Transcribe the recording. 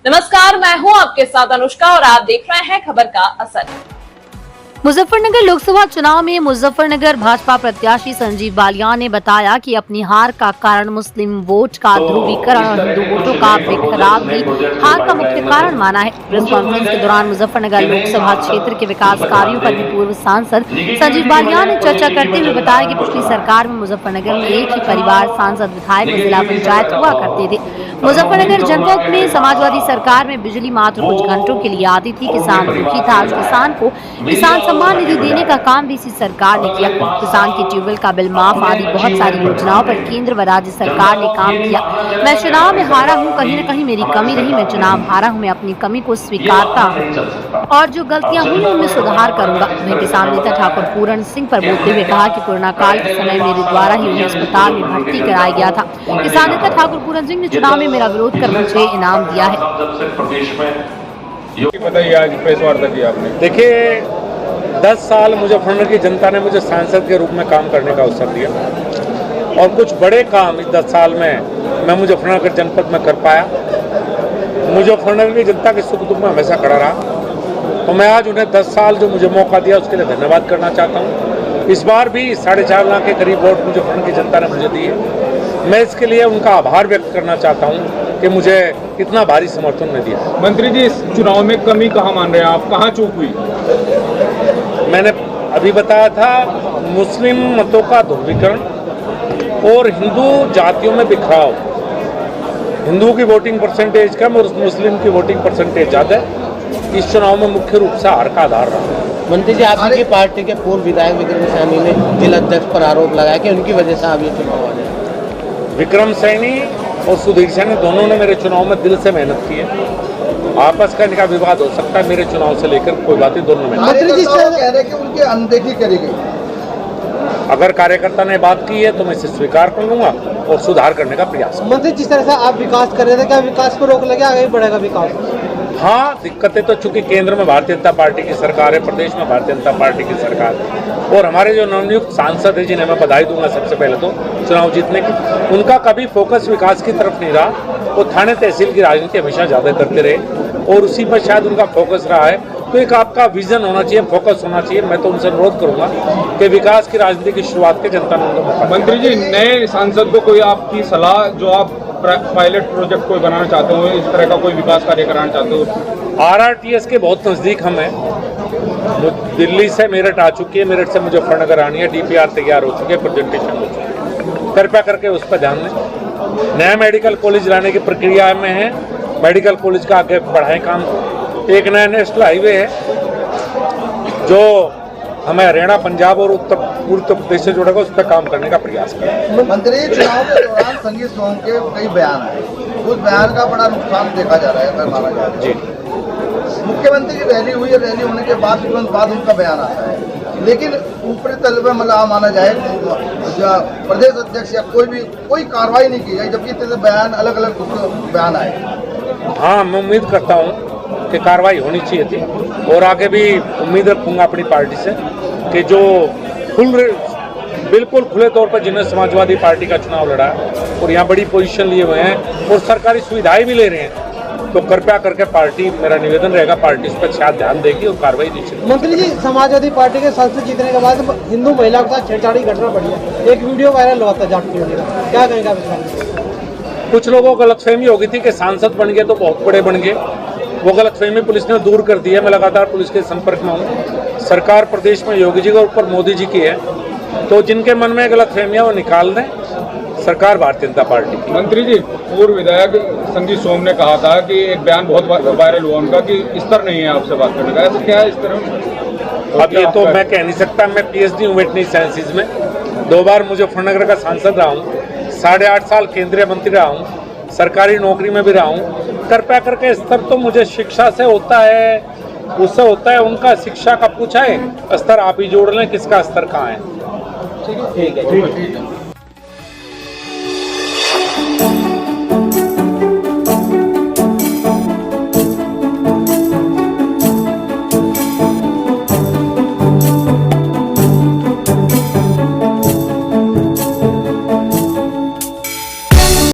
नमस्कार, मैं हूं आपके साथ अनुष्का और आप देख रहे हैं खबर का असर। मुजफ्फरनगर लोकसभा चुनाव में मुजफ्फरनगर भाजपा प्रत्याशी संजीव बालियान ने बताया कि अपनी हार का कारण मुस्लिम वोट का ध्रुवीकरण और हिंदू वोटों का बिखराव भी हार का मुख्य कारण माना है। प्रेस कॉन्फ्रेंस के दौरान मुजफ्फरनगर लोकसभा क्षेत्र के विकास कार्यों पर भी पूर्व सांसद संजीव बालियान ने चर्चा करते हुए बताया कि पिछली सरकार में मुजफ्फरनगर में एक ही परिवार सांसद, विधायक व जिला पंचायत हुआ करते थे। मुजफ्फरनगर जनपद में समाजवादी सरकार में बिजली मात्र कुछ घंटों के लिए आती थी। किसान दुखी था। आज किसान को किसान सम्मान निधि देने का काम भी इसी सरकार ने किया। किसान की ट्यूबवेल का बिल माफ आदि बहुत सारी योजनाओं पर केंद्र व राज्य सरकार ने काम किया। मैं चुनाव में हारा हूं, कहीं न कहीं मेरी कमी रही। मैं चुनाव हारा हूं, मैं अपनी कमी को स्वीकारता हूं और जो गलतियां हुई उनमें सुधार करूंगा। वहीं किसान नेता ठाकुर पूरन सिंह पर बोलते हुए कहा कि कोरोना काल के समय मेरे द्वारा ही उन्हें अस्पताल में भर्ती कराया गया था। किसान नेता ठाकुर पूरन सिंह ने चुनाव में मेरा विरोध कर मुझे इनाम दिया है। बताइए, आज प्रेस वार्ता की आपने। देखिए, 10 साल मुजफ्फरनगर की जनता ने मुझे सांसद के रूप में काम करने का अवसर दिया और कुछ बड़े काम इस 10 साल में मैं मुजफ्फरनगर जनपद में कर पाया। मुजफ्फरनगर की जनता के सुख दुख में हमेशा खड़ा रहा और मैं आज उन्हें 10 साल जो मुझे मौका दिया उसके लिए धन्यवाद करना चाहता हूँ। इस बार भी 4.5 लाख के करीब वोट मुजफ्फरनगर की जनता ने मुझे दिए। मैं इसके लिए उनका आभार व्यक्त करना चाहता हूँ कि मुझे इतना भारी समर्थन ने दिया। मंत्री जी, इस चुनाव में कमी कहाँ मान रहे हैं आप, कहाँ चूक हुई? मैंने अभी बताया था, मुस्लिम मतों का ध्रुवीकरण और हिंदू जातियों में बिखराव। हिंदू की वोटिंग परसेंटेज कम और मुस्लिम की वोटिंग परसेंटेज ज़्यादा है। इस चुनाव में मुख्य रूप से हार का आधार रहा। मंत्री जी, आपकी पार्टी के पूर्व विधायक विक्रम सैनी ने जिला अध्यक्ष पर आरोप लगाया कि उनकी वजह से आप ये चुनाव आ रहे हैं। विक्रम सैनी और सुधीर सैनी दोनों ने मेरे चुनाव में दिल से मेहनत की है। आपस का इनका विवाद हो सकता है, मेरे चुनाव से लेकर कोई बात नहीं, दोनों में। मंत्री जी कह रहे हैं कि उनकी अनदेखी करी गई। अगर कार्यकर्ता ने बात की है तो मैं इसे स्वीकार कर लूंगा और सुधार करने का प्रयास। मंत्री, जिस तरह से आप विकास कर रहे थे, क्या विकास को रोक लगे, आगे बढ़ेगा विकास? हाँ, दिक्कतें तो चूंकि केंद्र में भारतीय जनता पार्टी की सरकार है, प्रदेश में भारतीय जनता पार्टी की सरकार है और हमारे जो नवनियुक्त सांसद है, जिन्हें मैं बधाई दूंगा सबसे पहले तो चुनाव जीतने की, उनका कभी फोकस विकास की तरफ नहीं रहा। वो थाने तहसील की राजनीति हमेशा ज़्यादा करते रहे और उसी पर शायद उनका फोकस रहा है। तो एक आपका विजन होना चाहिए, फोकस होना चाहिए। मैं तो उनसे अनुरोध करूंगा कि विकास की राजनीति की शुरुआत के जनता ने उनको मौका। मंत्री जी, नए सांसद को कोई आपकी सलाह, जो आप पायलट प्रोजेक्ट कोई बनाना चाहते हो, इस तरह का कोई विकास कार्य कराना चाहते हो? RRTS के बहुत नज़दीक हम हैं। दिल्ली से मेरठ आ चुकी है, मेरठ से मुजफ्फरनगर आनी है, DPR तैयार हो चुके हैं, प्रेजेंटेशन हो चुकी है। कृपया करके उस पर ध्यान दें। नया मेडिकल कॉलेज लाने की प्रक्रिया में है, मेडिकल कॉलेज का आगे बढ़ाएं काम को। एक नया नेशनल हाईवे है जो हमें हरियाणा, पंजाब और उत्तर प्रदेश से जोड़ेगा, उस पर काम करने का प्रयास करें। मंत्री, चुनाव के दौरान संगीत सॉन्ग के कई बयान आए, उस बयान का बड़ा नुकसान देखा जा रहा है, अगर माना जाए जी। मुख्यमंत्री की रैली हुई है, रैली होने के बाद तुरंत बाद उनका बयान आता है, लेकिन ऊपरी तल पे मतलब माना जाए प्रदेश अध्यक्ष या कोई कार्रवाई नहीं की गई, जबकि इतने बयान अलग अलग बयान आए। हाँ, मैं उम्मीद करता हूँ कि कार्रवाई होनी चाहिए थी और आगे भी उम्मीद रखूंगा अपनी पार्टी से कि जो बिल्कुल खुले तौर पर जिन्हें समाजवादी पार्टी का चुनाव लड़ा और यहाँ बड़ी पोजीशन लिए हुए हैं और सरकारी सुविधाएं भी ले रहे हैं, तो कृपया करके पार्टी, मेरा निवेदन रहेगा, पार्टी इस पर शायद ध्यान देगी और कार्रवाई निश्चित। मंत्री जी, समाजवादी पार्टी के सांसद जीतने के बाद हिंदू महिला के साथ छेड़छाड़ी घटना बढ़ी है, एक वीडियो वायरल हुआ था जाटकी वाली, क्या कहेंगे आप? कुछ लोगों को गलतफहमी हो गई थी कि सांसद बन गए तो बहुत बड़े बन गए। वो गलतफहमी पुलिस ने दूर कर दी है। मैं लगातार पुलिस के संपर्क में हूँ। सरकार प्रदेश में योगी जी के ऊपर मोदी जी की है, तो जिनके मन में गलतफहमियां वो निकाल दें। सरकार भारतीय जनता पार्टी की। मंत्री जी, पूर्व विधायक संजीव सोम ने कहा था कि एक बयान बहुत वायरल हुआ उनका कि स्तर नहीं है आपसे बात करने का, ऐसा क्या है इस तरह? अब ये तो मैं कह नहीं सकता। मैं PhD हूँ वेटनरी साइंसेज में, 2 बार मुजफ्फरनगर का सांसद रहा हूँ, 8.5 साल केंद्रीय मंत्री रहा हूँ, सरकारी नौकरी में भी रहा हूँ। कृपया करके स्तर तो मुझे शिक्षा से होता है, उससे होता है। उनका शिक्षा का पूछा है, स्तर आप ही जोड़ लें, किसका स्तर कहाँ है। ठीक है।